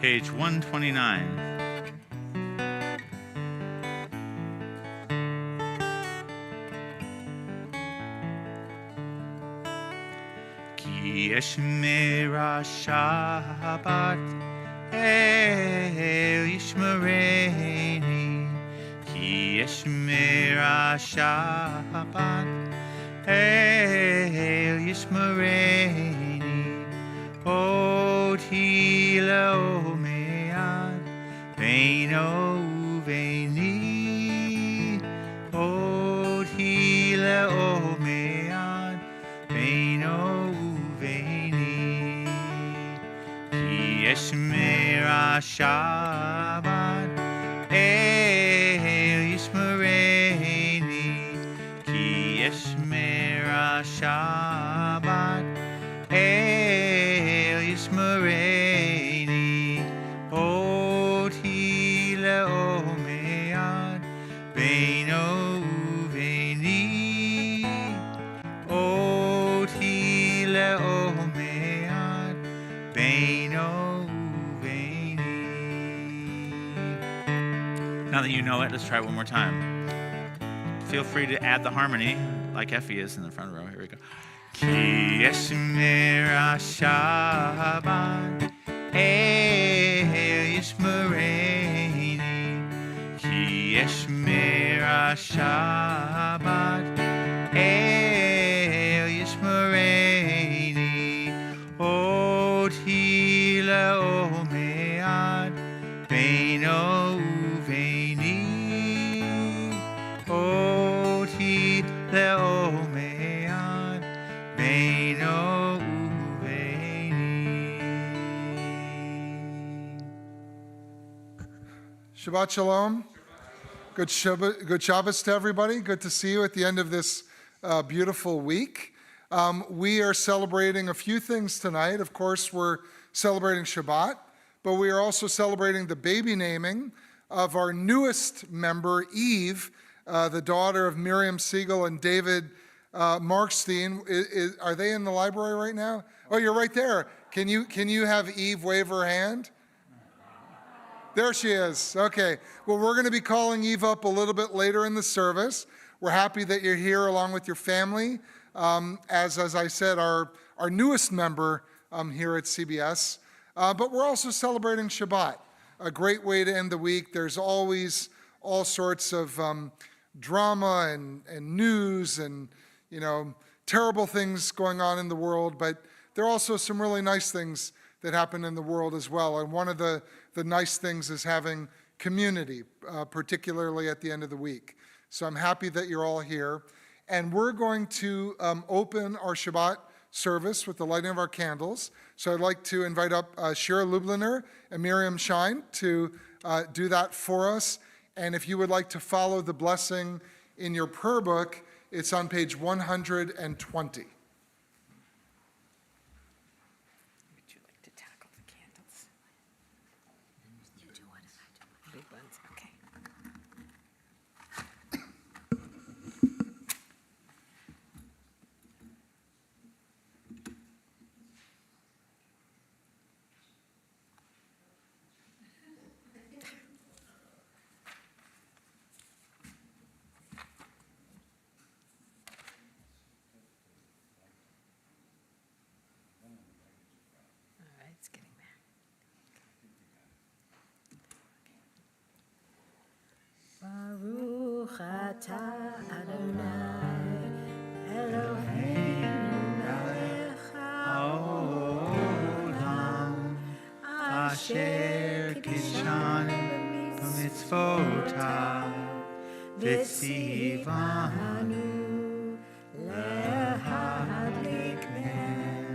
page 129. Ki yeshmera Shabbat el yishmereni. Ki yeshmera Shabbat el yishmereni. Oti le'omead beino uveini. Oti le'omead beino uveini. Ki yeshmera Shabbat el yishmereni. Ki yeshmera Shabbat el yishmereni. Oti le'omead beino uveini. Oti le'omead beino uveini. Now that you know it, let's try it one more time. Feel free to add the harmony, like Effie is in the front row. Here we go. Ki yeshmera Shabbat el yishmereni. Ki yeshmera Shabbat el yishmereni. Oti le'omead beino uveini. Oti le'omead beino uveini. Shabbat Shalom. Good Shabbos to everybody. Good to see you at the end of this beautiful week. We are celebrating a few things tonight. Of course, we're celebrating Shabbat, but we are also celebrating the baby naming of our newest member, Eve, the daughter of Miriam Siegel and David Markstein. Are they in the library right now? Oh, you're right there. Can you have Eve wave her hand? There she is. Okay. Well, we're going to be calling Eve up a little bit later in the service. We're happy that you're here along with your family. As I said, our newest member here at CBS. But we're also celebrating Shabbat, a great way to end the week. There's always all sorts of drama and news and, terrible things going on in the world, but there are also some really nice things that happen in the world as well. And one of the nice things is having community, particularly at the end of the week. So I'm happy that you're all here. And we're going to open our Shabbat service with the lighting of our candles. So I'd like to invite up Shira Lubliner and Miriam Shine to do that for us. And if you would like to follow the blessing in your prayer book, it's on page 120. Baruch atah Adonai Eloheinu melech haolam Asher kidshanu b'mitzvotav v'tzivanu lehadlik ner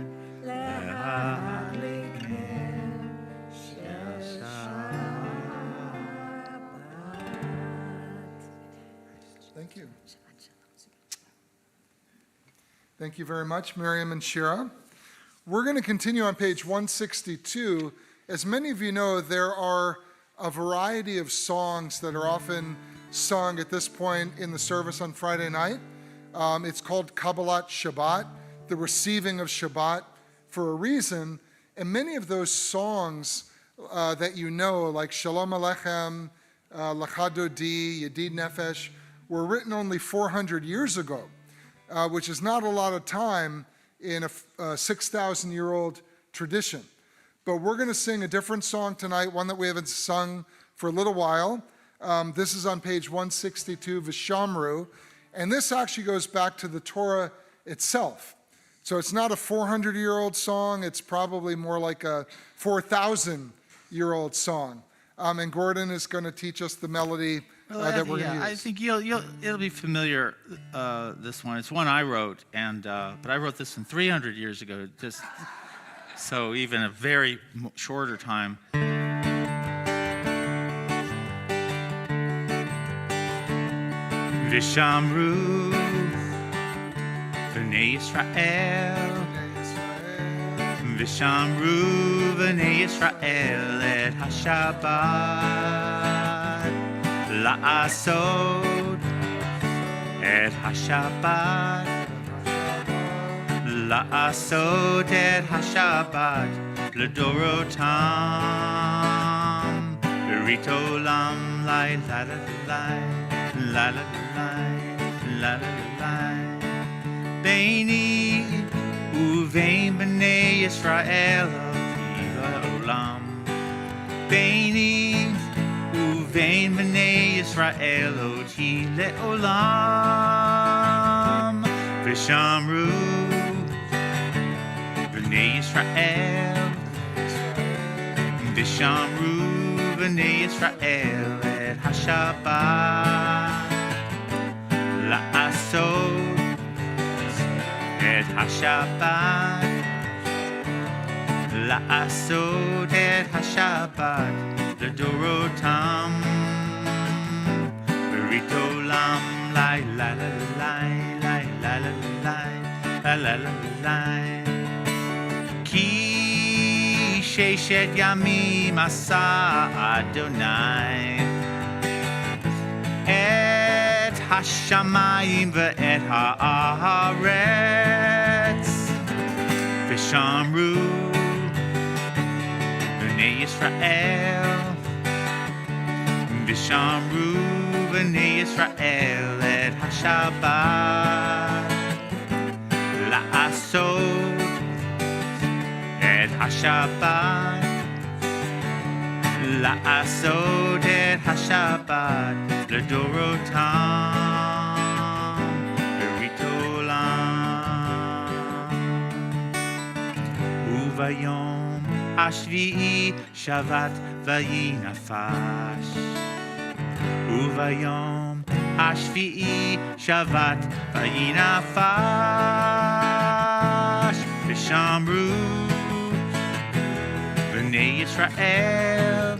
shel Shabbat. Thank you. Thank you very much, Miriam and Shira. We're going to continue on page 162. As many of you know, there are a variety of songs that are often sung at this point in the service on Friday night. It's called Kabbalat Shabbat, the receiving of Shabbat, for a reason. And many of those songs that you know, like Shalom Alechem, Lecha Dodi, Yedid Nefesh, were written only 400 years ago, which is not a lot of time in a 6,000-year-old tradition. But we're going to sing a different song tonight, one that we haven't sung for a little while. This is on page 162, Vishamru, and this actually goes back to the Torah itself. So it's not a 400-year-old song, it's probably more like a 4,000-year-old song. And Gordon is going to teach us the melody that we're going to use. I think it'll be familiar, this one. It's one I wrote, but I wrote this 300 years ago, so even a very shorter time. Vishamru B'nai Yisrael, Vishamru B'nai Yisrael et HaShabbat La'asod et HaShabbat La'asod et HaShabbat L'dorotam Berit olam lai la la la la la la la la Beini uvein b'nei Yisrael olam Beini uvein b'nei Yisrael oti le'olam Vishamru b'nei Yisrael Vishamru b'nei Yisrael et HaShabbat La'asod et HaShabbat La'asod et HaShabbat L'dorotam Berit olam lai la la la la la la la la la la Ki sheshet yamim asa Adonai Et hashamayim ve'et haaretz Vishamru B'nai Yisrael Vishamru B'nai Yisrael et HaShabbat La'asod et HaShabbat La'asod et HaShabbat L'dorotam Berit olam Uvayom hashvi'i shavat vayinafash Uvayom hashvi'i shavat vayinafash Vishamru B'nai Yisrael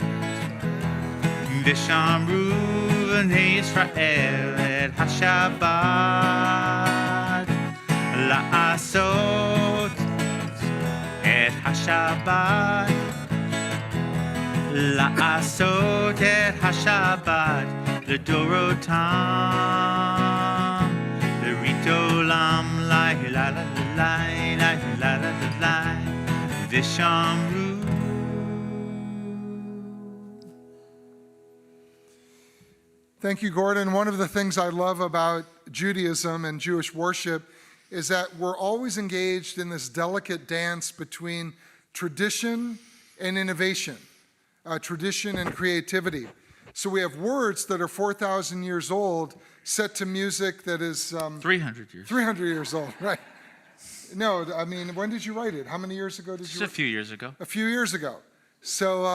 Vishamru B'nai Yisrael et HaShabbat La'asot et HaShabbat La'asot et HaShabbat L'dorotam Berit olam lai la la la la la la la Vishamru. Thank you, Gordon. One of the things I love about Judaism and Jewish worship is that we're always engaged in this delicate dance between tradition and innovation, tradition and creativity. So we have words that are 4,000 years old set to music that is 300 years. 300 years old, right? No, I mean, when did you write it? How many years ago did you Just write a few years ago. A few years ago. So,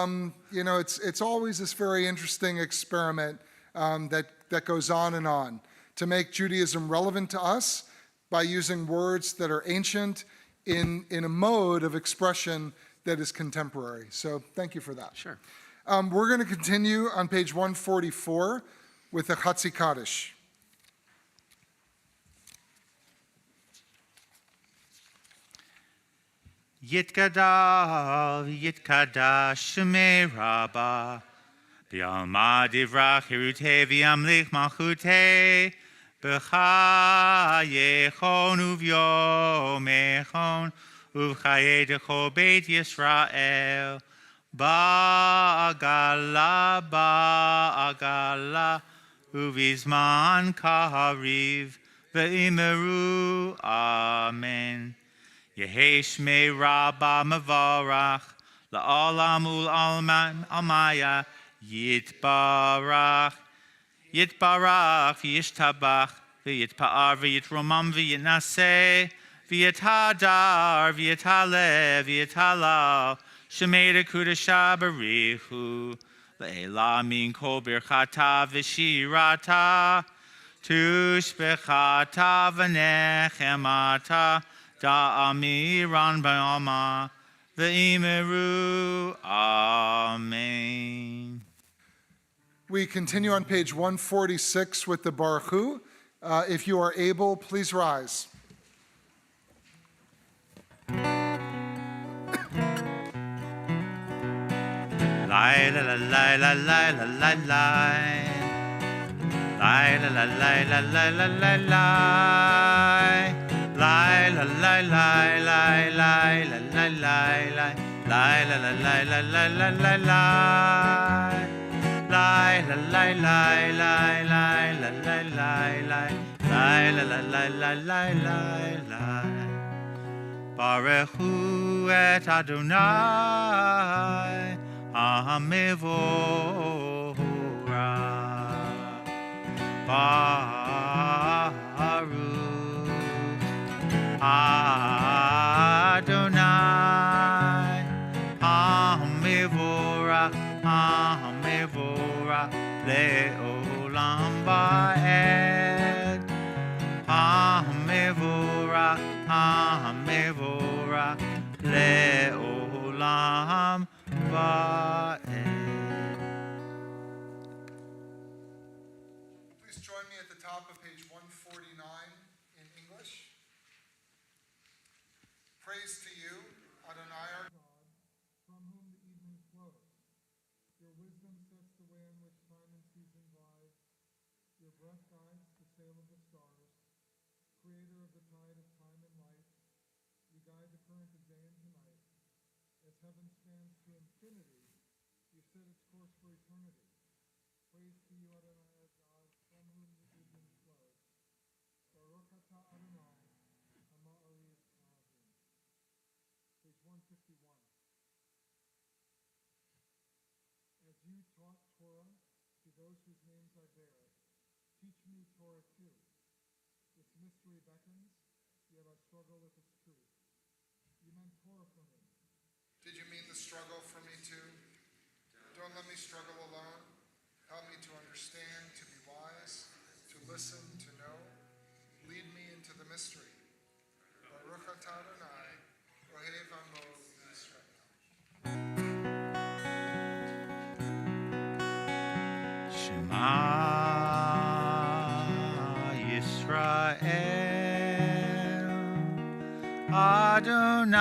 it's always this very interesting experiment that goes on to make Judaism relevant to us by using words that are ancient in a mode of expression that is contemporary. So thank you for that. Sure. We're going to continue on page 144 with the Chatzi Kaddish. Yitkadav, Yitkadash, Shemei Rabbah, B'alma divrach hirutei v'yamlich malchutei, B'chayechon uv'yomechon, uv'chayedecho Beit Yisrael, ba'agala, uvizman kahariv, ve'imeru, amen. Yehi shmei rabba mavarach, la'olam ul'alman amaya, yitbarach, yitbarach, v'yishtabach, v'yitpa'ar, v'yitromam, v'yitnaseh, v'yithadar, v'yithale, v'yithalal, shemeda kudasha barichu, le'ela min kol birchata v'shirata, tushbechata v'nechemata, da'amiran ba'ama, ve'imeru, amen. We continue on page 146 with the Baruch Hu. If you are able, please rise. Lai la la lai la lai la lai lai. Lai la la lai la lai la lai lai. Lai la lai lai lai lai la lai lai lai. Lai la la lai la lai la lai lai. Lai la lai lai lai lai la lai lai lai. Lai la la lai lai lai lai lai. Baruch Hu et Adonai Hamevora Baruch Adonai Hamevora Hamevora Le'olam Va'ed Hamevora Hamevora Le'olam Please join me at the top of page 149 in English. Praise to you, Adonai our God, from whom the evening flows. Your wisdom sets the way in which time and season glide. Your breath guides the sail of the stars. Creator of the tide of time and life, you guide the current of day and night. As heaven spans to infinity, you set its course for eternity. Praise to you, Adonai our God, from whom the evening flows. Baruch atah Adonai, Ha'ma'ariv Elohim. Page 151. As you taught Torah to those whose names I bear, teach me Torah too. Its mystery beckons, yet I struggle with its truth. You meant Torah for me. Did you mean the struggle for me too? Don't let me struggle alone. Help me to understand, to be wise, to listen, to know. Lead me into the mystery. Baruch atah Adonai, Ohev Amo Yisrael. Shema Yisrael Adonai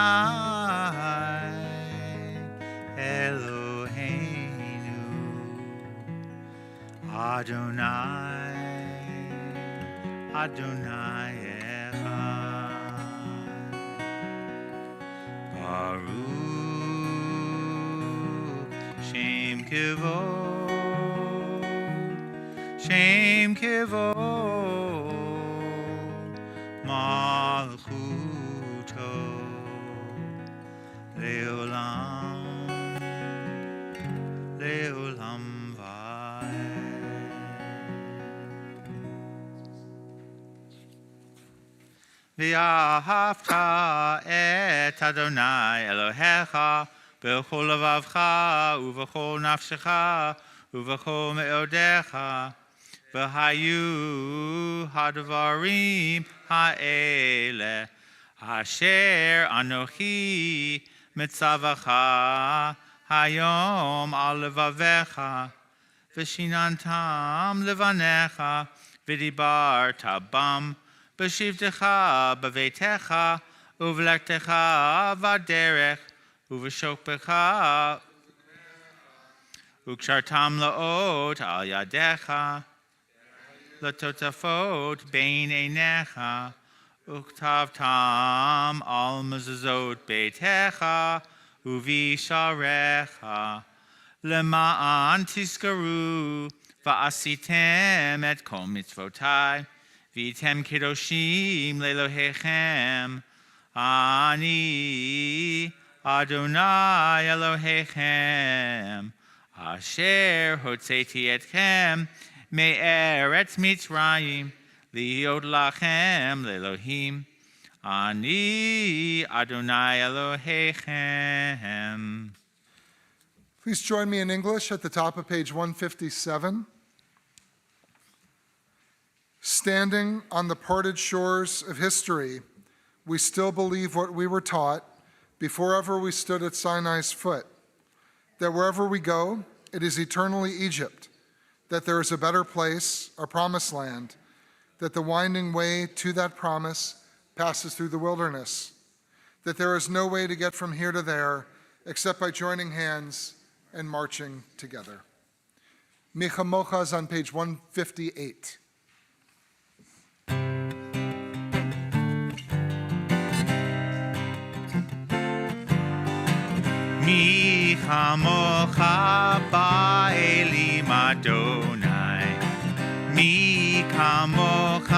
Eloheinu Adonai Adonai Echad Baruch Shem Kivod Shem Kivod Malchuto Leolam Leolam V'ahavta et Adonai Elohecha b'chol levavcha uv'chol nafshecha uv'chol me'odecha v'hayu hadvarim ha'ele asher anochi mitzavacha hayom al levavecha v'shinantam levanecha v'dibarta bam B'shivtecha b'veitecha uv'lektecha v'derech uv'shokpecha ukshartam la'ot al yadecha l'totafot bein einecha uktavtam al mezuzot beitecha ובשעריך, למען תזכרו, ועשיתם את כל מצוותי, והייתם קדושים לאלוהיכם. אני, אדוני אלוהיכם, אשר הוצאתי אתכם מארץ מצרים, להיות לכם לאלוהים. אני, אדוני אלוהיכם. Please join me in English at the top of page 157. Standing on the parted shores of history, we still believe what we were taught before ever we stood at Sinai's foot, that wherever we go, it is eternally Egypt, that there is a better place, a promised land, that the winding way to that promise passes through the wilderness, that there is no way to get from here to there except by joining hands and marching together. Micha Mocha is on page 158. מי כמוך באלים אדוני, מי כמוך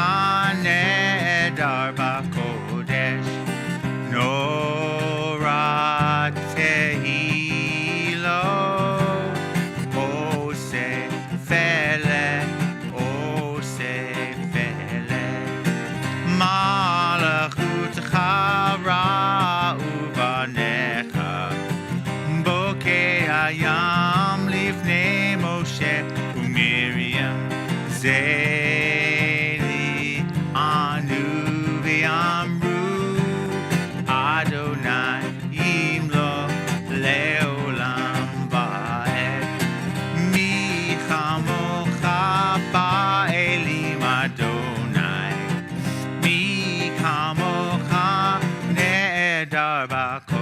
נהדר בקודש, נורא תהילו, עושה פלא, עושה פלא, מלכותך ראו בניך, הים לפני משה ומרים, זה לי ענו ואמרו, אדוני ימלוך לעולם ועד. מי כמוך באלים אדוני, מי כמוך נהדר בקודש.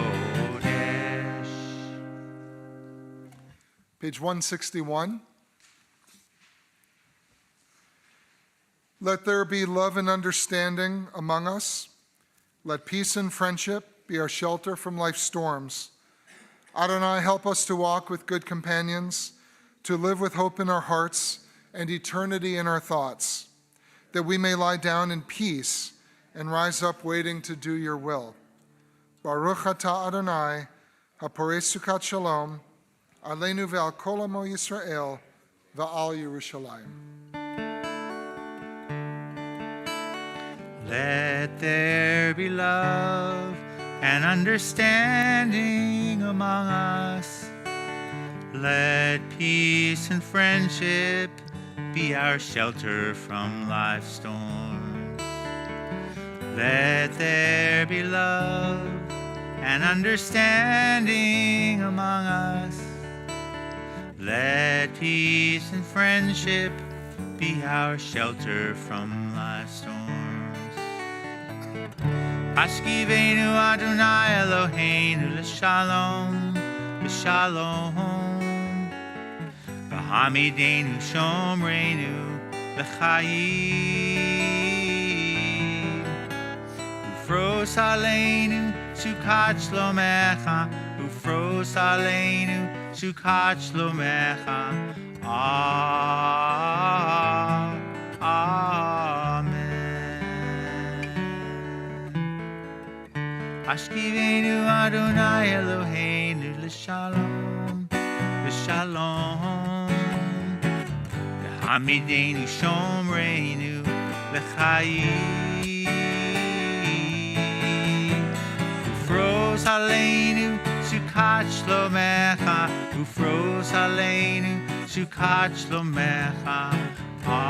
Page 161. Let there be love and understanding among us. Let peace and friendship be our shelter from life's storms. Adonai, help us to walk with good companions, to live with hope in our hearts and eternity in our thoughts, that we may lie down in peace and rise up waiting to do your will. Baruch atah Adonai, haporei sukat shalom, Aleinu ve'al kol amo Yisrael ve'al Yerushalayim. Let there be love and understanding among us. Let peace and friendship be our shelter from life's storms. Let there be love and understanding among us. Let peace and friendship be our shelter from life's storms. Ashkivenu Adonai Eloheinu l'shalom, l'shalom. V'hamidenu shomreinu l'chayim. Ufros aleinu sukat shlomecha, ufros aleinu sukat shlomecha. Amen. Ashkivenu Adonai Eloheinu l'shalom, l'shalom. V'hamidenu shomreinu l'chayim. Ufros aleinu sukat shlomecha, ufros aleinu sukat shlomecha. Amen.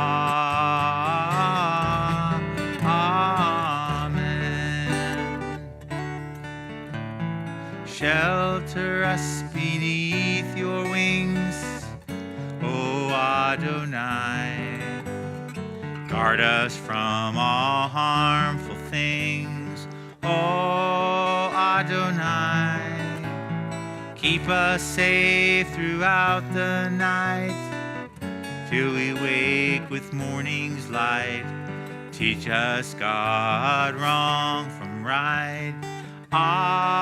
Shelter us beneath your wings, O Adonai. Guard us from all harmful things, O Adonai. Keep us safe throughout the night, till we wake with morning's light. Teach us, God, wrong from right. Amen.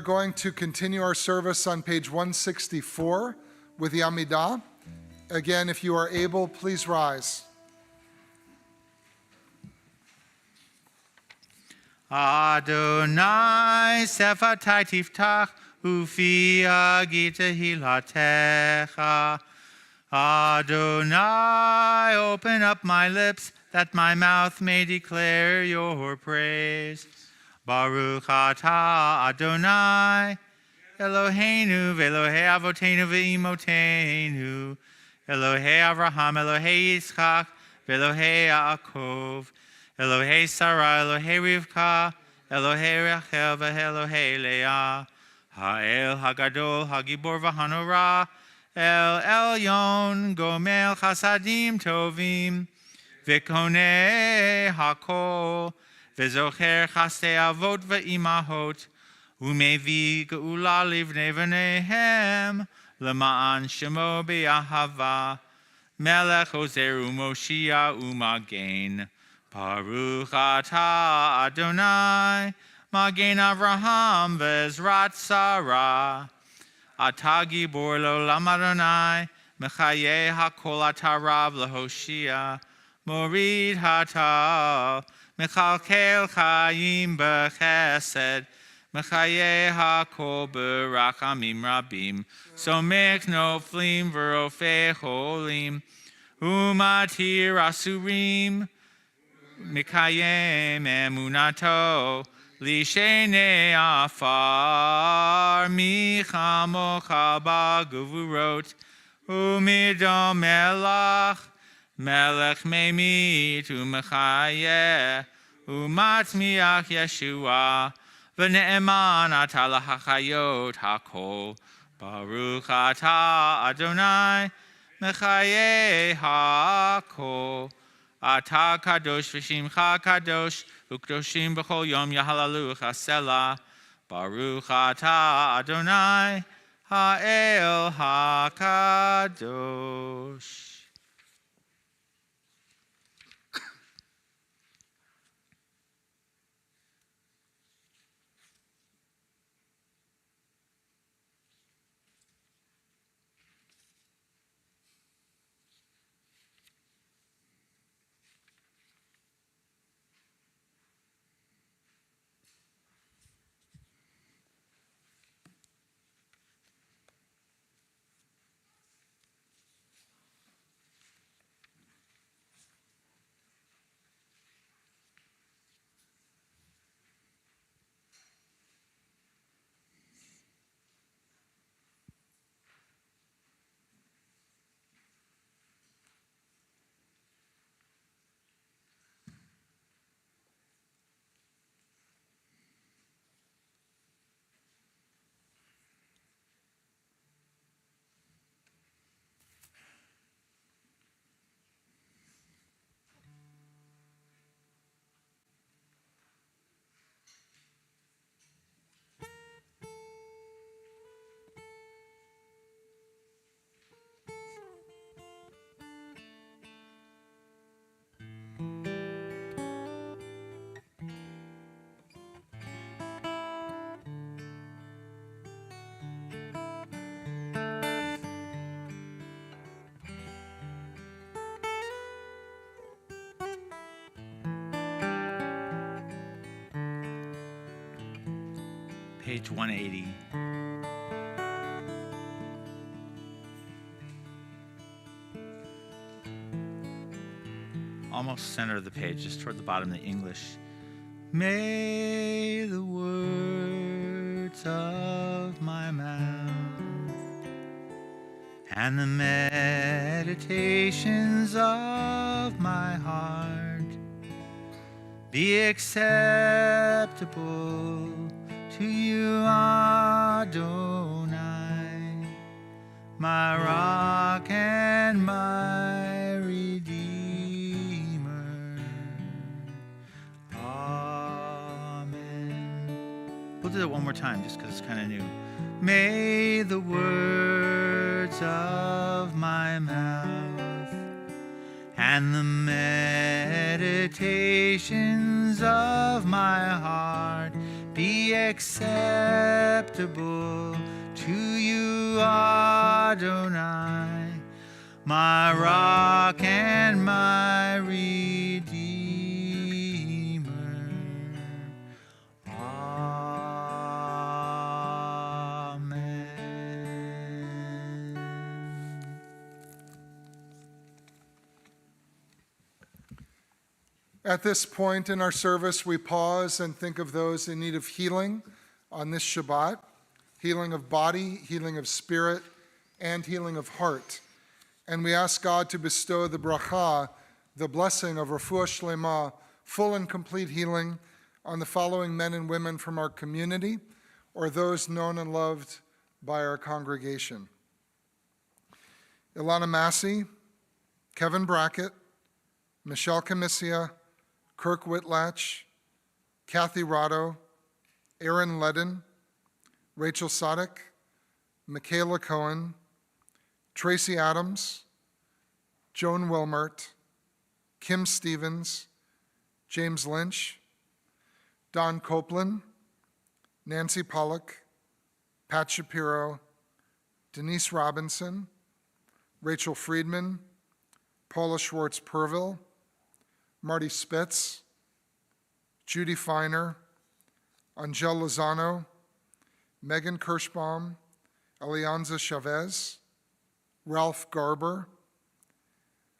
going to continue our service on page 164 with the Amidah. Again, if you are able, please rise. Adonai sefatai tiftach ufi agita hilatecha. Adonai, open up my lips that my mouth may declare your praise. Baruch atah Adonai, Eloheinu ve'Elohei avotenu ve'imotenu, Elohei Avraham, Elohei Yitzchak, ve'Elohei Yaakov, Elohei Sarah, Elohei Rivka, Elohei Rachel, ve'Elohei Leah, Ha'el Hagadol, Hagibor v'Hanora, El Elyon, Gomel Chasadim Tovim, V'Konei Hakol, V'Zocher Chastei Avot V'Imahot, U'Mevi Geula Livnei V'Nehem, L'Ma'an Shemo B'Yahava, Melech Ozer U'Moshia U'Magen, Baruch Atah Adonai, Magen Avraham V'Ezrat Sarah, Atah Gibor L'Olam Adonai, Mechaye HaKol Atah Rav L'Hoshia, Morid Hatal, Mechalkel Chayim B'Chesed, Mechaye HaKol B'Rachamim Rabim, Somech Noflim V'Rofei Cholim, Umatir Asurim, Mikayem Emunato, Lishene Afar, Michamocha B'Gevurot, Umidom Melach, Melech Memit, Umechayeh, Umatmiach Yeshua, V'ne'eman atah l'hachayot hakol, Baruch atah Adonai, Mechayeh hakol, Atah kadosh v'shimcha kadosh, U'kdoshim b'chol yom yahalalu chasela, Baruch atah Adonai, Ha'el hakadosh. Page 180. Almost center of the page, just toward the bottom of the English. May the words of my mouth and the meditations of my heart be acceptable to you, Adonai, my rock and my redeemer. Amen. We'll do that one more time just because it's kind of new. May the words of my mouth and the meditations of my heart be acceptable to you, Adonai, my rock and my redeemer. Amen. At this point in our service, we pause and think of those in need of healing on this Shabbat, healing of body, healing of spirit, and healing of heart. And we ask God to bestow the bracha, the blessing of refuah shlema, full and complete healing on the following men and women from our community or those known and loved by our congregation: Ilana Massey, Kevin Brackett, Michelle Comisia, Kirk Whitlatch, Kathy Rotto, Aaron Ledden, Rachel Sadek, Michaela Cohen, Tracy Adams, Joan Wilmert, Kim Stevens, James Lynch, Don Copeland, Nancy Pollock, Pat Shapiro, Denise Robinson, Rachel Friedman, Paula Schwartz-Purville, Marty Spitz, Judy Feiner, Angel Lozano, Megan Kirschbaum, Alianza Chavez, Ralph Garber,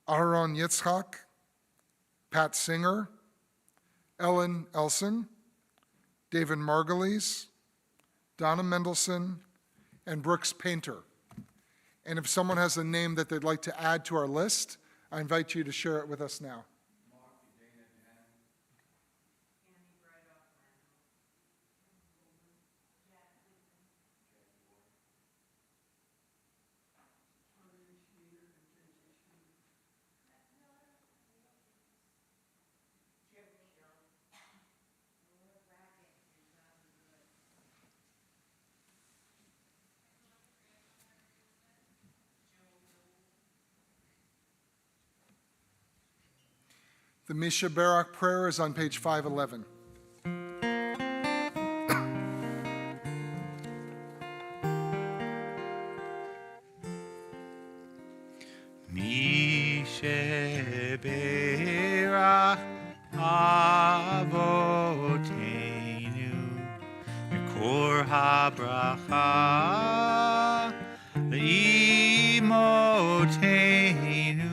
Aharon Yitzchak, Pat Singer, Ellen Elson, David Margulies, Donna Mendelson, and Brooks Painter. And if someone has a name that they'd like to add to our list, I invite you to share it with us now. The Misha Barak prayer is on page 511. Misha Barak Avotenu Mikor HaBracha Le'imotenu.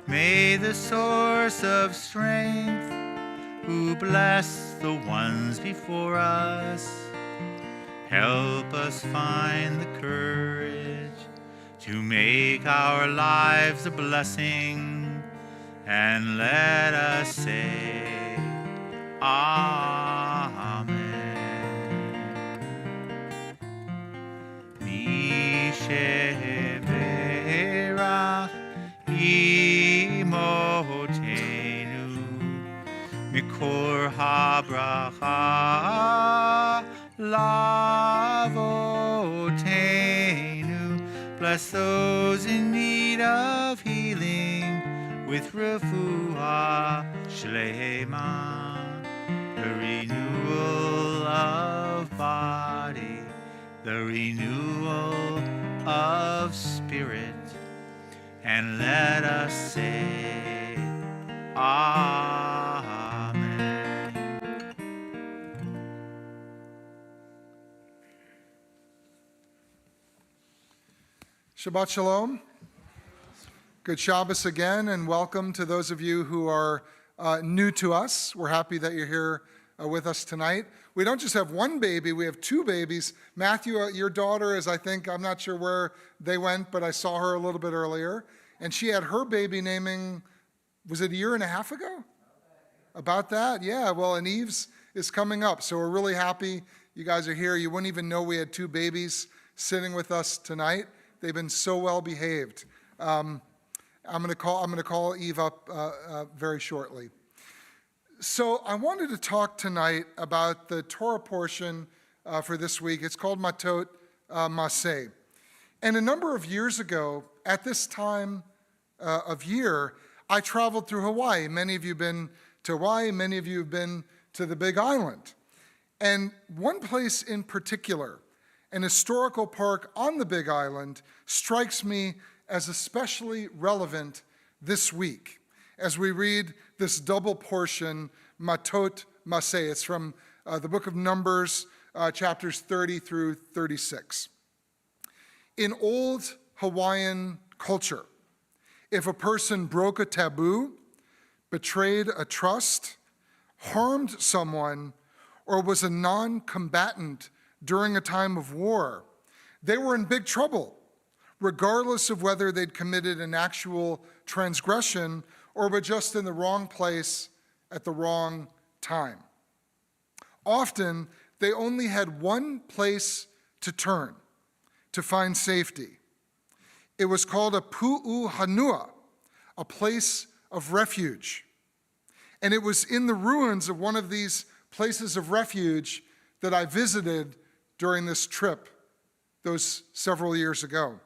May the source of strength, who bless the ones before us, help us find the courage to make our lives a blessing, and let us say, Amen. Mishe Berach Imotenu Mikor HaBracha Lavotenu. Bless those in need of healing with refuah shlema, the renewal of body, the renewal of spirit. And let us say, Amen. Shabbat Shalom. Good Shabbos again, and welcome to those of you who are new to us. We're happy that you're here with us tonight. We don't just have one baby, we have two babies. Matthew, your daughter is, I'm not sure where they went, but I saw her a little bit earlier. And she had her baby naming, was it a year and a half ago? About that? Yeah, well, and Eve's is coming up. So we're really happy you guys are here. You wouldn't even know we had two babies sitting with us tonight. They've been so well behaved. I'm going to call Eve up very shortly. So I wanted to talk tonight about the Torah portion for this week. It's called Matot Maseh. And a number of years ago, at this time of year, I traveled through Hawaii. Many of you have been to Hawaii. Many of you have been to the Big Island. And one place in particular, an historical park on the Big Island, strikes me as especially relevant this week as we read this double portion, Matot Maseh. It's from the book of Numbers, chapters 30 through 36. In old Hawaiian culture, if a person broke a taboo, betrayed a trust, harmed someone, or was a non-combatant during a time of war, they were in big trouble, regardless of whether they'd committed an actual transgression or were just in the wrong place at the wrong time. Often, they only had one place to turn to find safety. It was called a pu'u hanua, a place of refuge. And it was in the ruins of one of these places of refuge that I visited during this trip those several years ago.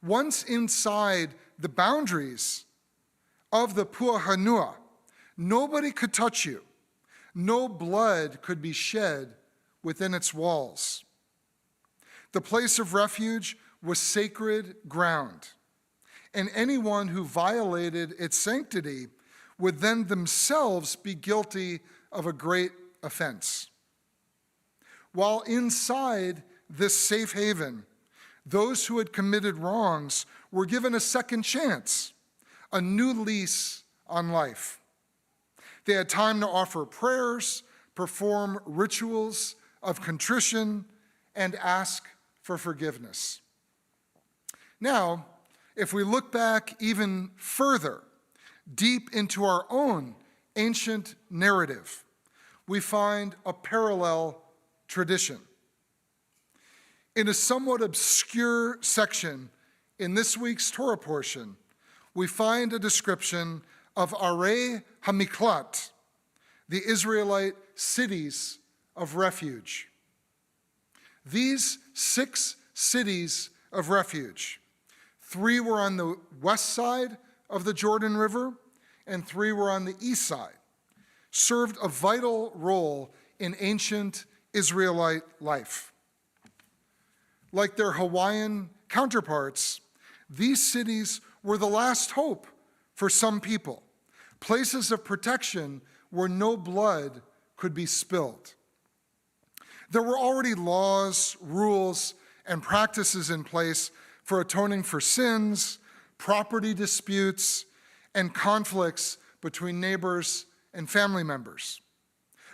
Once inside the boundaries of the pu'u hanua, nobody could touch you. No blood could be shed within its walls. The place of refuge was sacred ground, and anyone who violated its sanctity would then themselves be guilty of a great offense. While inside this safe haven, those who had committed wrongs were given a second chance, a new lease on life. They had time to offer prayers, perform rituals of contrition, and ask for forgiveness. Now, if we look back even further, deep into our own ancient narrative, we find a parallel tradition. In a somewhat obscure section in this week's Torah portion, we find a description of Arei HaMiklat, the Israelite cities of refuge. These 6 cities of refuge, 3 were on the west side of the Jordan River, and 3 were on the east side, served a vital role in ancient Israelite life. Like their Hawaiian counterparts, these cities were the last hope for some people, places of protection where no blood could be spilled. There were already laws, rules, and practices in place for atoning for sins, property disputes, and conflicts between neighbors and family members.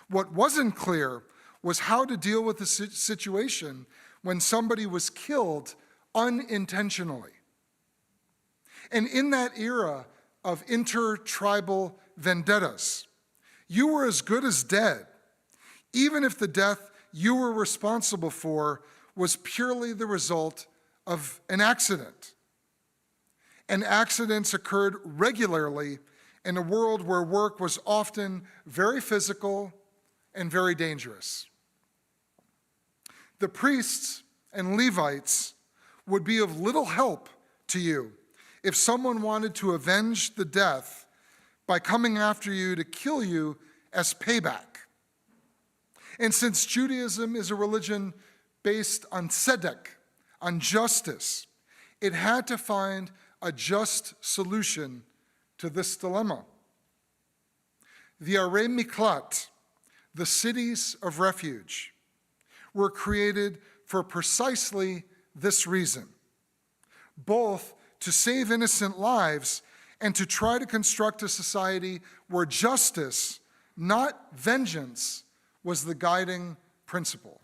What wasn't clear was how to deal with the situation when somebody was killed unintentionally. And in that era of intertribal vendettas, you were as good as dead, even if the death you were responsible for was purely the result of an accident. And accidents occurred regularly in a world where work was often very physical and very dangerous. The priests and Levites would be of little help to you if someone wanted to avenge the death by coming after you to kill you as payback. And since Judaism is a religion based on tzedek, on justice, it had to find a just solution to this dilemma. The Arei Miklat, the cities of refuge, were created for precisely this reason, both to save innocent lives and to try to construct a society where justice, not vengeance, was the guiding principle.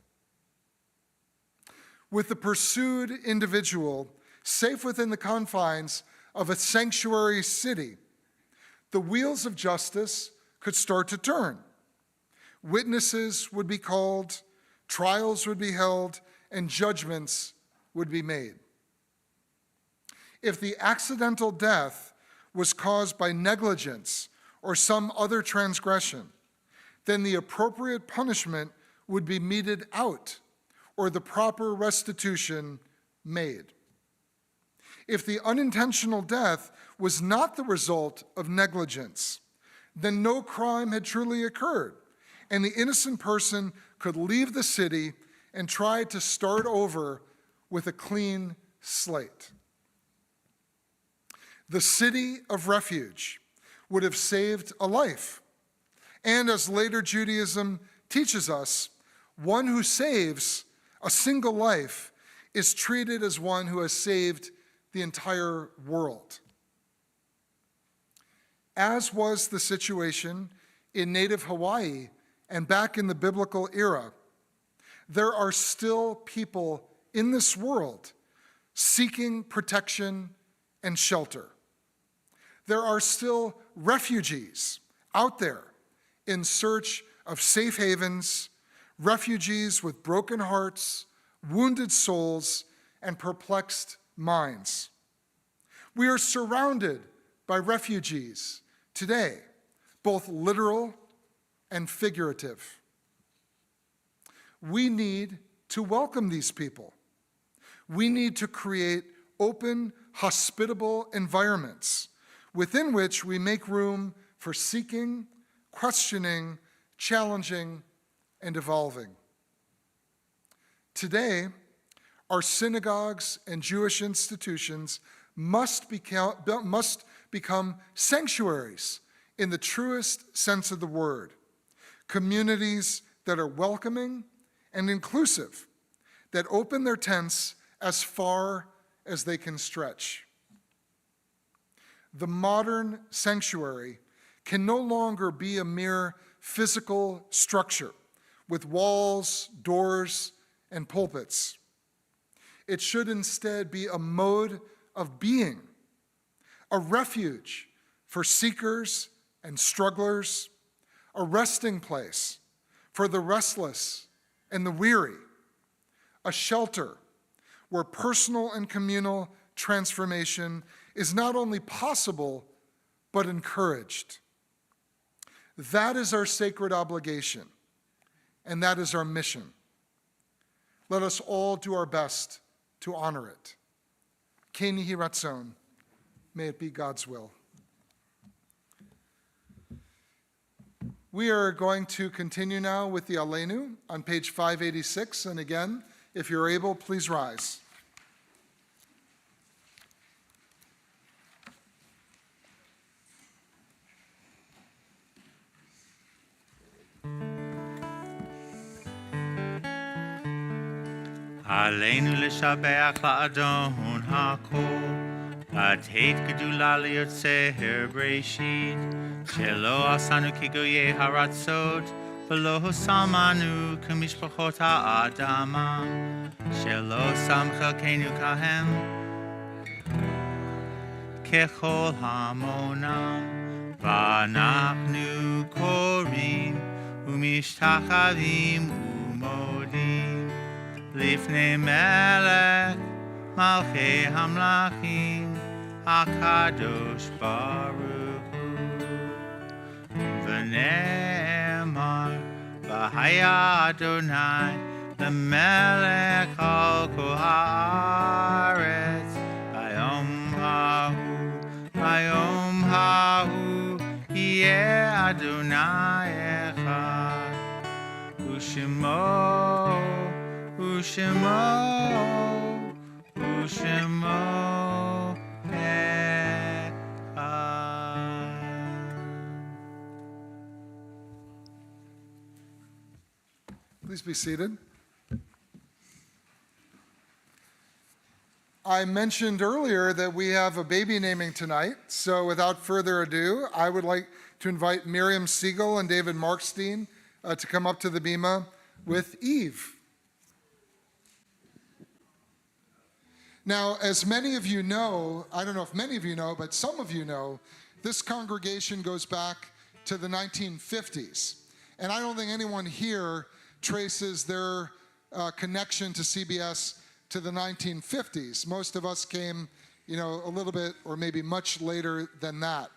With the pursued individual safe within the confines of a sanctuary city, the wheels of justice could start to turn. Witnesses would be called, trials would be held, and judgments would be made. If the accidental death was caused by negligence or some other transgression, then the appropriate punishment would be meted out or the proper restitution made. If the unintentional death was not the result of negligence, then no crime had truly occurred, and the innocent person could leave the city and try to start over with a clean slate. The city of refuge would have saved a life. And as later Judaism teaches us, one who saves a single life is treated as one who has saved the entire world. As was the situation in native Hawaii and back in the biblical era, there are still people in this world seeking protection and shelter. There are still refugees out there in search of safe havens, refugees with broken hearts, wounded souls, and perplexed minds. We are surrounded by refugees today, both literal and figurative. We need to welcome these people. We need to create open, hospitable environments within which we make room for seeking, questioning, challenging, and evolving. Today, our synagogues and Jewish institutions must become sanctuaries in the truest sense of the word, communities that are welcoming and inclusive, that open their tents as far as they can stretch. The modern sanctuary can no longer be a mere physical structure with walls, doors, and pulpits. It should instead be a mode of being, a refuge for seekers and strugglers, a resting place for the restless and the weary, a shelter where personal and communal transformation is not only possible, but encouraged. That is our sacred obligation, and that is our mission. Let us all do our best to honor it. Ken Yehi Ratzon, may it be God's will. We are going to continue now with the Aleinu on page 586, and again, if you're able, please rise. עלינו לשבח לאדון הכל, לתת גדולה ליוצר בראשית, שלא עשנו כגויי הרצות, ולא שמנו כמשפחות האדמה, שלא שם חלקנו כהם, ככל המונם, ואנחנו קוראים ומשתחווים ומודים. לפני מלך מלכי המלכים הקדוש ברוך הוא ונאמר והיה אדוני למלך על כל הארץ ביום ההוא יהיה אדוני אחד ושמו Please be seated. I mentioned earlier that we have a baby naming tonight, so without further ado, I would like to invite Miriam Siegel and David Markstein to come up to the bima with Eve. Now, as many of you know, I don't know if many of you know, but some of you know, this congregation goes back to the 1950s. And I don't think anyone here traces their connection to CBS to the 1950s. Most of us came, a little bit or maybe much later than that.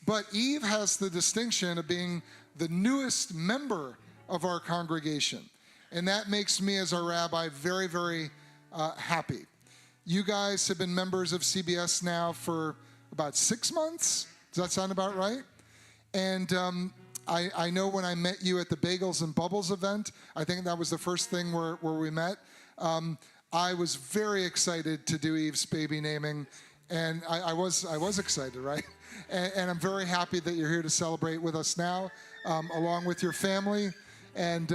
But Eve has the distinction of being the newest member of our congregation. And that makes me, as our rabbi, very, very happy. You guys have been members of CBS now for about 6 months. Does that sound about right? And I know when I met you at the Bagels and Bubbles event, I think that was the first thing where we met. I was very excited to do Eve's baby naming, and I was excited, right? And I'm very happy that you're here to celebrate with us now, along with your family, and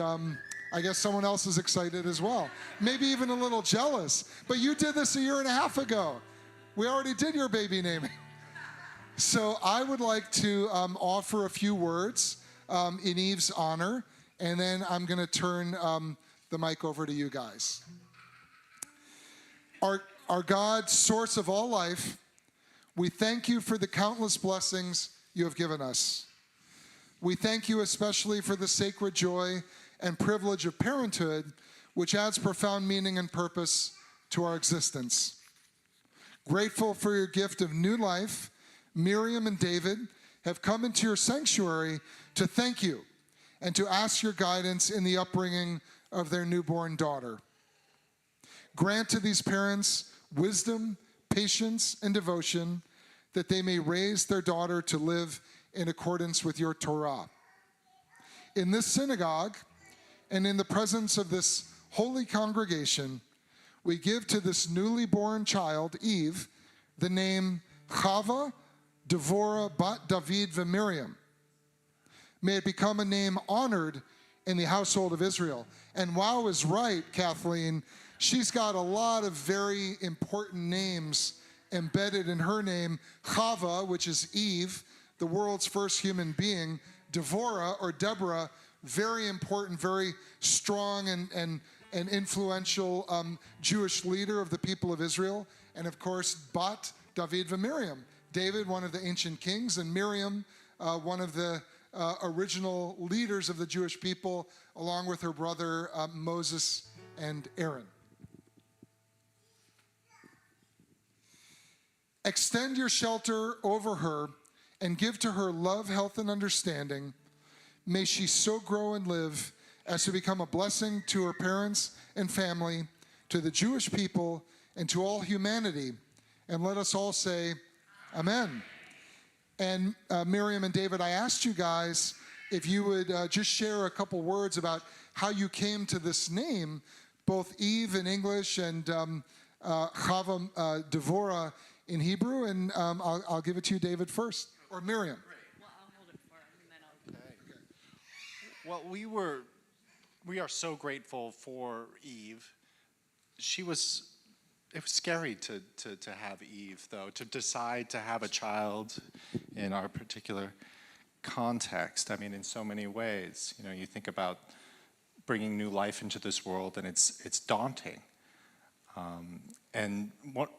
I guess someone else is excited as well. Maybe even a little jealous, but you did this a year and a half ago. We already did your baby naming. So I would like to offer a few words in Eve's honor, and then I'm going to turn the mic over to you guys. Our God, source of all life, we thank you for the countless blessings you have given us. We thank you especially for the sacred joy and privilege of parenthood, which adds profound meaning and purpose to our existence. Grateful for your gift of new life, Miriam and David have come into your sanctuary to thank you and to ask your guidance in the upbringing of their newborn daughter. Grant to these parents wisdom, patience, and devotion that they may raise their daughter to live in accordance with your Torah. In this synagogue and in the presence of this holy congregation, we give to this newly born child, Eve, the name Chava, Devorah, Bat David, Miriam. May it become a name honored in the household of Israel. And wow is right, Kathleen. She's got a lot of very important names embedded in her name. Chava, which is Eve, the world's first human being. Devorah, or Deborah, very important, very strong and influential Jewish leader of the people of Israel. And of course, Bat David Miriam. David, one of the ancient kings, and Miriam, one of the original leaders of the Jewish people, along with her brother Moses and Aaron. Extend your shelter over her and give to her love, health, and understanding. May she so grow and live as to become a blessing to her parents and family, to the Jewish people, and to all humanity. And let us all say, Amen. And Miriam and David, I asked you guys if you would just share a couple words about how you came to this name, both Eve in English and Chava, Devorah in Hebrew. And I'll give it to you, David, first, or Miriam. Well, I'll hold it for him, and then I'll... Well, we are so grateful for Eve. It was scary to have Eve, though, to decide to have a child in our particular context. I mean, in so many ways. You know, you think about bringing new life into this world, and it's daunting.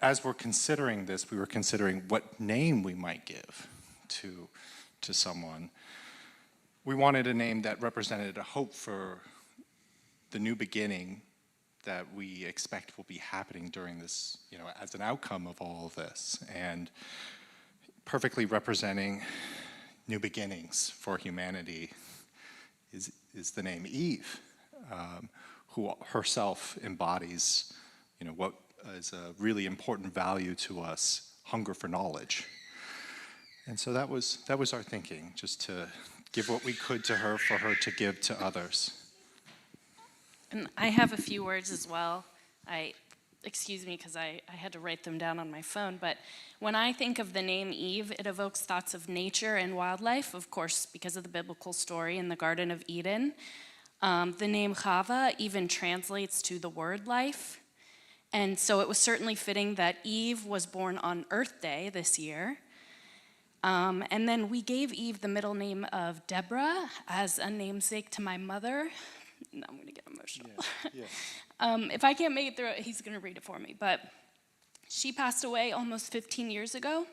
As we're considering this, we were considering what name we might give to someone. We wanted a name that represented a hope for the new beginning that we expect will be happening during this, as an outcome of all of this, and perfectly representing new beginnings for humanity is the name Eve, who herself embodies, what is a really important value to us, hunger for knowledge. And so that was our thinking, just to give what we could to her for her to give to others. And I have a few words as well. Excuse me, because I had to write them down on my phone, but when I think of the name Eve, it evokes thoughts of nature and wildlife, of course, because of the biblical story in the Garden of Eden. The name Chava even translates to the word life, and so it was certainly fitting that Eve was born on Earth Day this year. And then we gave Eve the middle name of Deborah as a namesake to my mother. No, I'm going to get emotional. Yeah. If I can't make it through it, he's going to read it for me. But she passed away almost 15 years ago,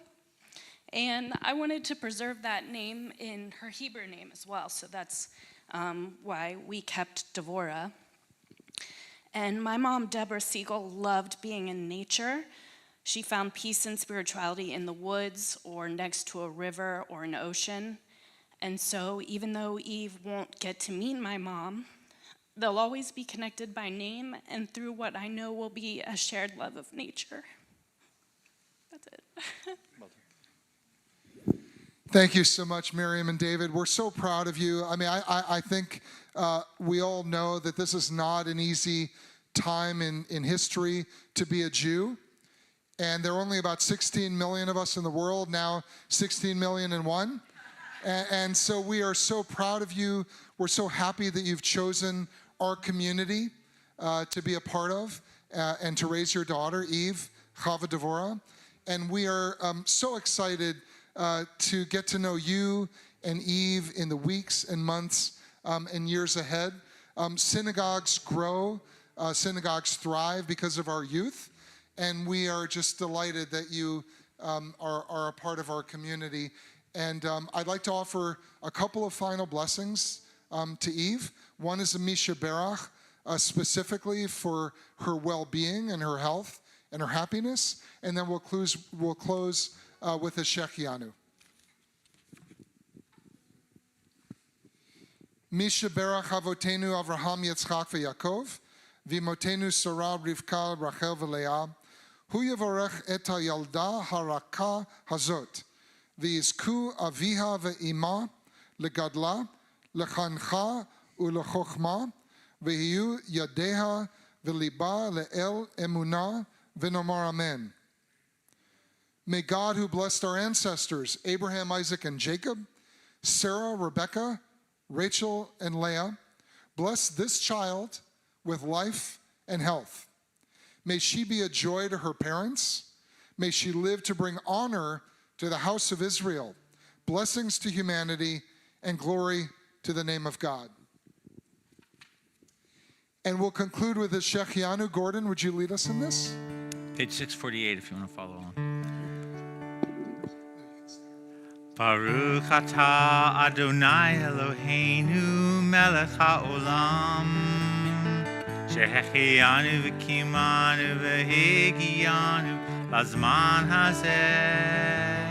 and I wanted to preserve that name in her Hebrew name as well, so that's why we kept Devorah. And my mom, Deborah Siegel, loved being in nature. She found peace and spirituality in the woods or next to a river or an ocean. And so even though Eve won't get to meet my mom, they'll always be connected by name and through what I know will be a shared love of nature. That's it. Thank you so much, Miriam and David. We're so proud of you. I mean, I think we all know that this is not an easy time in history to be a Jew. And there are only about 16 million of us in the world, now 16 million and one. And so we are so proud of you. We're so happy that you've chosen our community to be a part of and to raise your daughter, Eve, Chava Devora. And we are so excited to get to know you and Eve in the weeks and months and years ahead. Synagogues grow, synagogues thrive because of our youth, and we are just delighted that you are a part of our community. And I'd like to offer a couple of final blessings to Eve. One is a Misha Berach, specifically for her well-being and her health and her happiness, and then we'll close with a Shechianu. Misha Berach Avotenu Avraham Yitzchak v'Yakov v'imotenu Sarah Rivka Rachel v'Leah hu yavarech et hayalda haraka hazot v'yizku aviha ve'ima legadla lechancha ulechochma v'hiyu yadeha v'liba le'el emunah v'nomar amen. May God, who blessed our ancestors, Abraham, Isaac, and Jacob, Sarah, Rebekah, Rachel, and Leah, bless this child with life and health. May she be a joy to her parents. May she live to bring honor to the house of Israel, blessings to humanity, and glory to the name of God. And we'll conclude with the Shechianu. Gordon, would you lead us in this? Page 648 if you want to follow along. Baruch atah Adonai Eloheinu melech haolam shehechianu v'kimanu v'higiyanu lazman hazeh.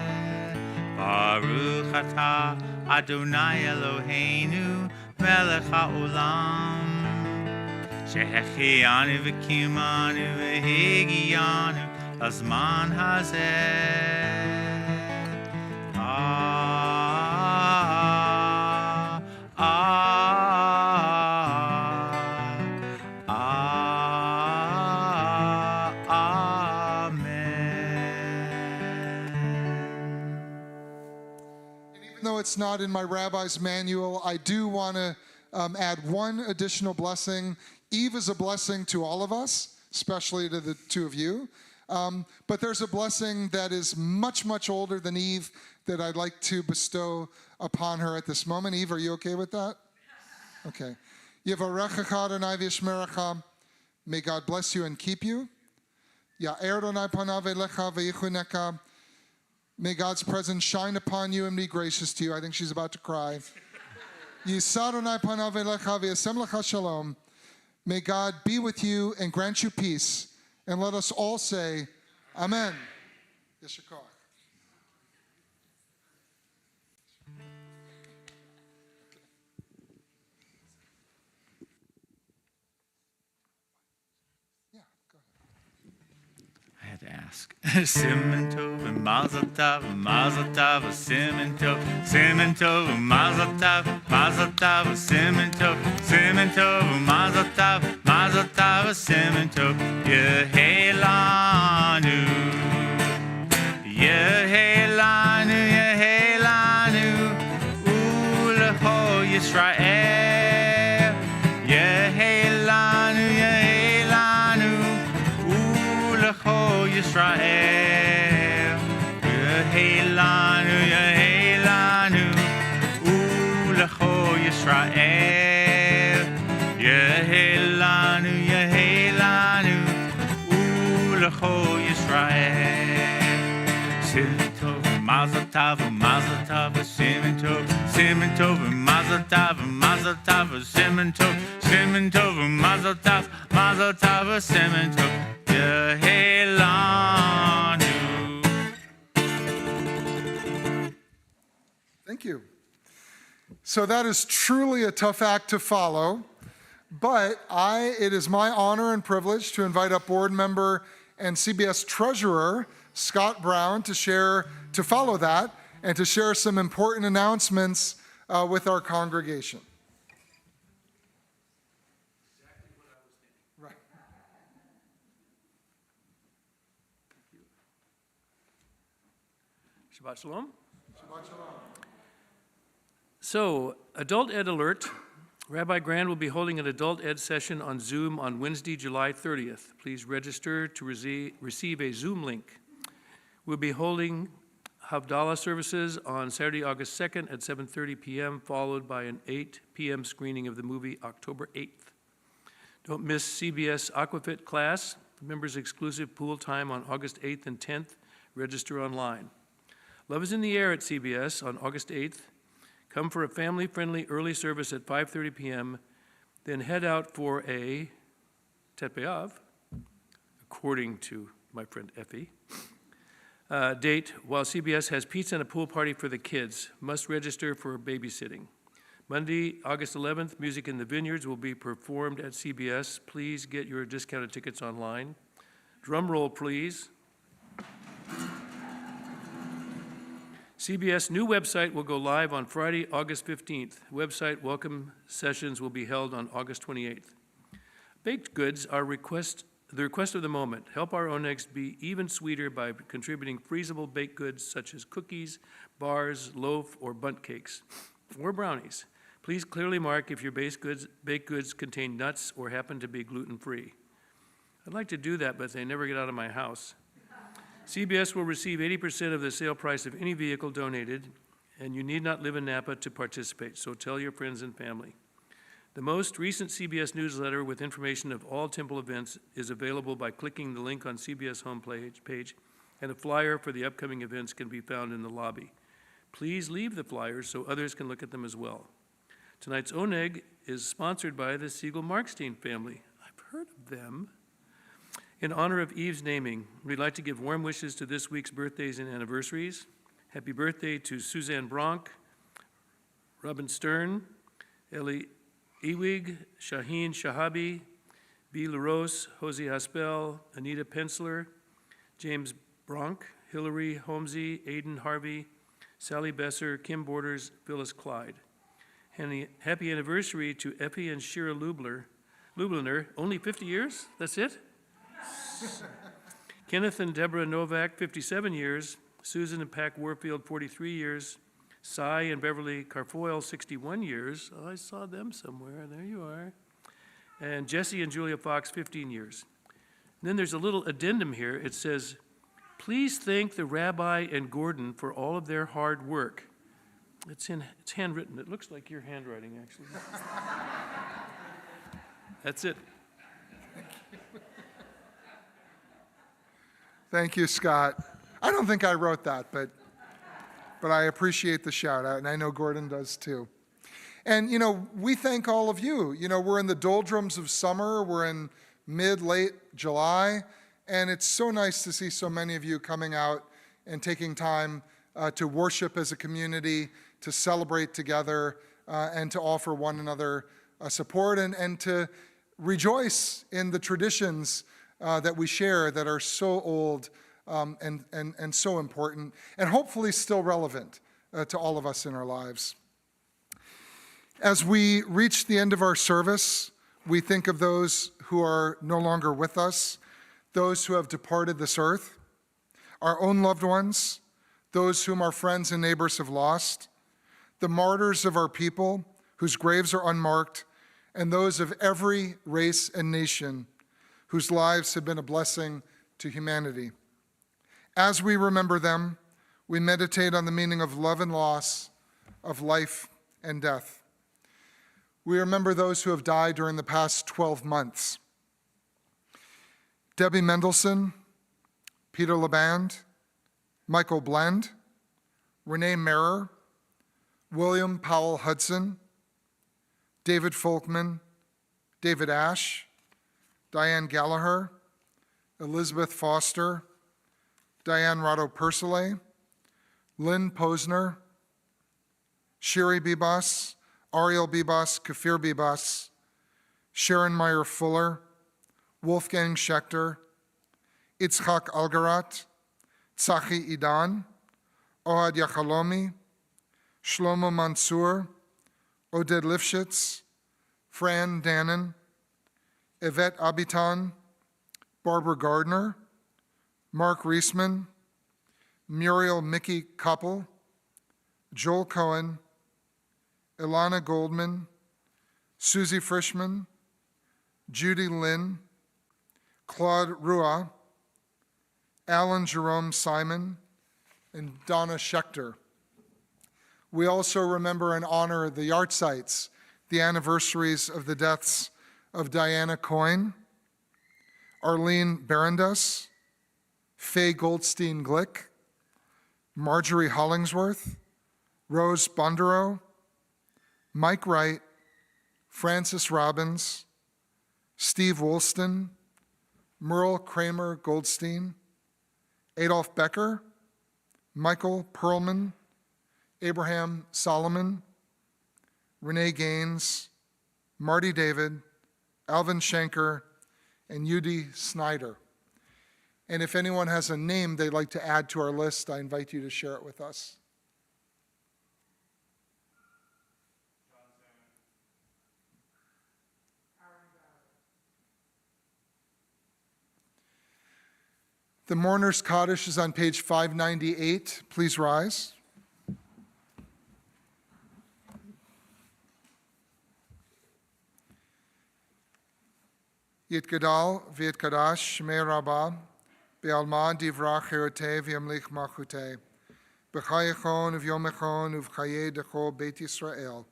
Baruch atah Adonai Eloheinu melech haolam shehechianu v'kimanu v'higiyanu lazman hazeh. It's not in my rabbi's manual. I do want to add one additional blessing. Eve is a blessing to all of us, especially to the two of you. But there's a blessing that is much, much older than Eve that I'd like to bestow upon her at this moment. Eve, are you okay with that? Okay. Yevarechecha Adonai v'yishmerecha. May God bless you and keep you. Ya'er Adonai panav elecha v'yichuneka. May God's presence shine upon you and be gracious to you. I think she's about to cry. Yisad Adonai panav elecha v'yasem lecha shalom. May God be with you and grant you peace. And let us all say, Amen. Yeshar koach. I had to ask. Siman tov and mazel tov, siman tov, siman tov, mazel tov, siman tov, mazel tov, siman tov, yehelanu, yehelanu, yehelanu, uleho Yisrael, yehelanu, yehelanu, uleho Yisrael, yehelanu, yehelanu, uleho Yisrael, yehelanu, yehelanu, uleho Yisrael. Siman tov, mazel tov, siman tov, siman tov, mazel tov, siman tov, siman tov, mazel tov, siman tov, yehelanu. Thank you. So that is truly a tough act to follow, but it is my honor and privilege to invite up board member and CBS treasurer Scott Brown to follow that. and to share some important announcements with our congregation. Right. Shabbat Shalom. Shabbat Shalom. So, Adult Ed Alert. Rabbi Grand will be holding an Adult Ed session on Zoom on Wednesday, July 30th. Please register to receive a Zoom link. We'll be holding Havdalah services on Saturday, August 2nd at 7:30 p.m., followed by an 8 p.m. screening of the movie October 8th. Don't miss CBS Aquafit class, members exclusive pool time on August 8th and 10th. Register online. Love is in the air at CBS on August 8th. Come for a family-friendly early service at 5:30 p.m., then head out for a Tet B'Av, according to my friend Effie, date while CBS has pizza and a pool party for the kids. Must register for babysitting. Monday, August 11th, Music in the Vineyards will be performed at CBS. Please get your discounted tickets online. Drum roll, please. CBS new website will go live on Friday, August 15th. Website welcome sessions will be held on August 28th. Baked goods are the request of the moment. Help our own eggs be even sweeter by contributing freezable baked goods such as cookies, bars, loaf, or bundt cakes, or brownies. Please clearly mark if your baked goods contain nuts or happen to be gluten-free. I'd like to do that, but they never get out of my house. CBS will receive 80% of the sale price of any vehicle donated, and you need not live in Napa to participate, so tell your friends and family. The most recent CBS newsletter with information of all temple events is available by clicking the link on CBS homepage, and a flyer for the upcoming events can be found in the lobby. Please leave the flyers so others can look at them as well. Tonight's Oneg is sponsored by the Siegel-Markstein family. I've heard of them. In honor of Eve's naming, we'd like to give warm wishes to this week's birthdays and anniversaries. Happy birthday to Suzanne Bronk, Robin Stern, Ellie Ewig, Shaheen Shahabi, B. LaRose, Josie Haspel, Anita Pensler, James Bronk, Hillary Holmesy, Aidan Harvey, Sally Besser, Kim Borders, Phyllis Clyde. And happy anniversary to Effie and Shira Lubliner, only 50 years? That's it? Kenneth and Deborah Novak, 57 years. Susan and Pack Warfield, 43 years. Cy and Beverly Carfoyle, 61 years. Oh, I saw them somewhere. There you are. And Jesse and Julia Fox, 15 years. And then there's a little addendum here. It says, please thank the rabbi and Gordon for all of their hard work. It's handwritten. It looks like your handwriting, actually. That's it. Thank you, Scott. I don't think I wrote that, but I appreciate the shout out, and I know Gordon does too. And, we thank all of you. We're in the doldrums of summer. We're in late July, and it's so nice to see so many of you coming out and taking time to worship as a community, to celebrate together, and to offer one another support and to rejoice in the traditions that we share that are so old and so important, and hopefully still relevant to all of us in our lives. As we reach the end of our service, we think of those who are no longer with us, those who have departed this earth, our own loved ones, those whom our friends and neighbors have lost, the martyrs of our people whose graves are unmarked, and those of every race and nation whose lives have been a blessing to humanity. As we remember them, we meditate on the meaning of love and loss, of life and death. We remember those who have died during the past 12 months. Debbie Mendelson, Peter Laband, Michael Blend, Renee Marer, William Powell Hudson, David Folkman, David Ash, Diane Gallagher, Elizabeth Foster, Diane Rado Persile, Lynn Posner, Sherry Bibas, Ariel Bibas, Kafir Bibas, Sharon Meyer Fuller, Wolfgang Schechter, Itzhak Algarat, Tzachi Idan, Ohad Yachalomi, Shlomo Mansour, Oded Lifshitz, Fran Dannon, Yvette Abitan, Barbara Gardner, Mark Reisman, Muriel Mickey Koppel, Joel Cohen, Ilana Goldman, Susie Frischman, Judy Lynn, Claude Rua, Alan Jerome Simon, and Donna Schechter. We also remember and honor the yard sites, the anniversaries of the deaths of Diana Coyne, Arlene Berendas, Faye Goldstein Glick, Marjorie Hollingsworth, Rose Bondero, Mike Wright, Francis Robbins, Steve Woolston, Merle Kramer Goldstein, Adolf Becker, Michael Perlman, Abraham Solomon, Renee Gaines, Marty David, Alvin Schenker, and Yudi Snyder. And if anyone has a name they'd like to add to our list, I invite you to share it with us. The Mourner's Kaddish is on page 598. Please rise. Yitgadal v'yitkadash shmei rabbah be'alma divrach hirotei v'yamlich malchutei b'chayechon v'yomechon uv'chayei decho Beit Yisrael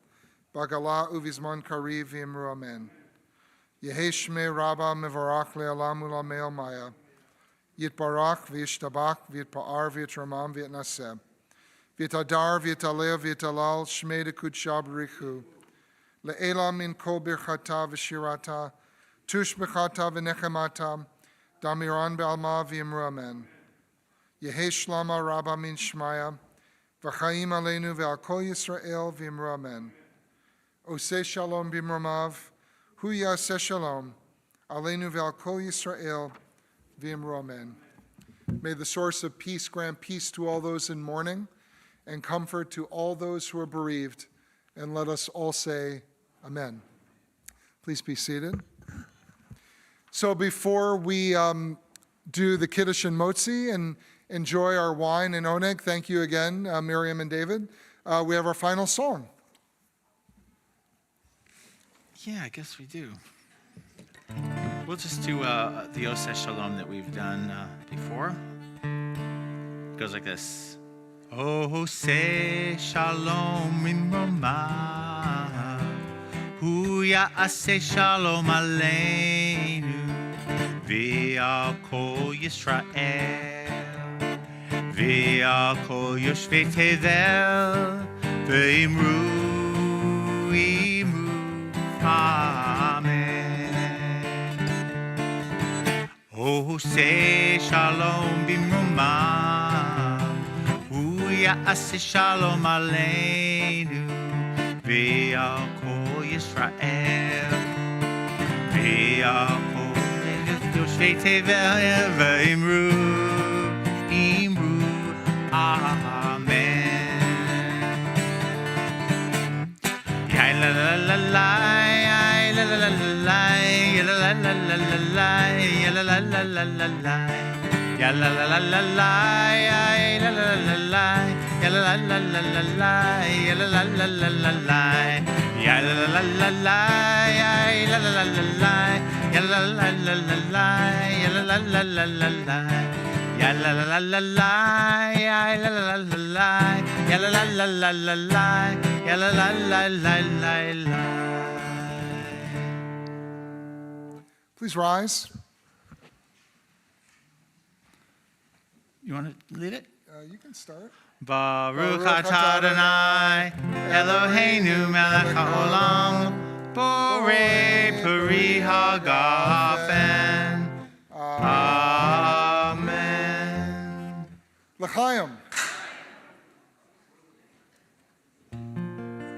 b'gala uv'izman kariv v'yimru amen. Yehei shmei rabbah mevarach le'alam u'lamei maya Yitbarach v'yishtabach v'yitpa'ar v'yitramam v'yitnaseh v'yitadar v'yitaleh v'yitalal shmei dekudshah b'richu le'elam min kol birchata v'shirata Tush b'chata v'nechemata, damiran be'alma v'yimru amen. Yehei shlama rabba min shmaya, v'chaim aleinu ve'al kol Yisrael v'yimru amen. Oseh shalom b'imromav, hu yaseh shalom, aleinu ve'al kol Yisrael v'yimru amen. May the source of peace grant peace to all those in mourning and comfort to all those who are bereaved, and let us all say amen. Please be seated. So before we do the Kiddush and Motzi and enjoy our wine and oneg, thank you again, Miriam and David, we have our final song. Yeah, I guess we do. We'll just do the Oseh Shalom that we've done before. It goes like this. Oseh Shalom Imromah, Hu Ya'aseh Shalom Aleinu, V'al Kol Yisrael, V'al Kol Yoshvei Tevel, V'imru, Amen. Oseh Shalom B'imromah, Hu Ya'aseh Shalom Aleinu, V'al Kol Yisrael, V'al Kol Yoshvei Tevel, V'imru, Amen. Ya la la la la, ya la la la la, ya la la la la la, ya la la la la la, ya la la la la la, ya la la la la, ya la la la la la, ya la la la la la, ya la la la la, ya la la la la, ya la la la la la, ya la la la la la. Ya la la la la la, ya la la la la, ya la la la la la, ya la la la la la. Please rise. You want to lead it? You can start. Baruch atah Adonai, Eloheinu melech haolam, borei peri hagafen. Amen. L'chaim.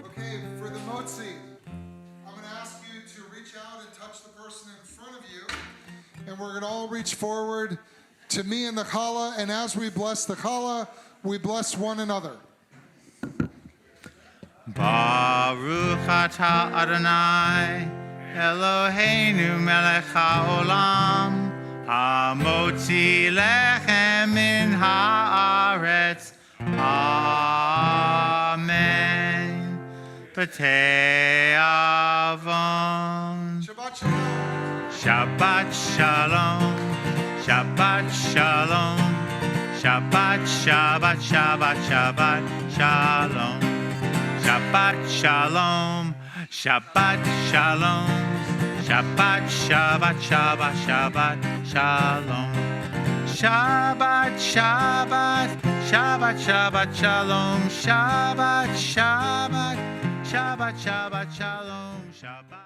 Okay, for the motzi, I'm going to ask you to reach out and touch the person in front of you, and we're going to all reach forward to me and the challah, and as we bless the challah, we bless one another. Baruch atah Adonai, Eloheinu melech haolam, hamotzi lechem min haaretz. Amen. B'tei avon. Shabbat shalom. Shabbat shalom. Shabbat shalom. Shabbat, Shabbat, Shabbat, Shabbat, shalom. Shabbat shalom. Shabbat shalom. Shabbat, Shabbat, Shabbat, Shabbat, shalom. Shabbat, Shabbat, Shabbat, Shabbat, shalom. Shabbat, Shabbat, Shabbat, Shabbat, shalom. Shabbat.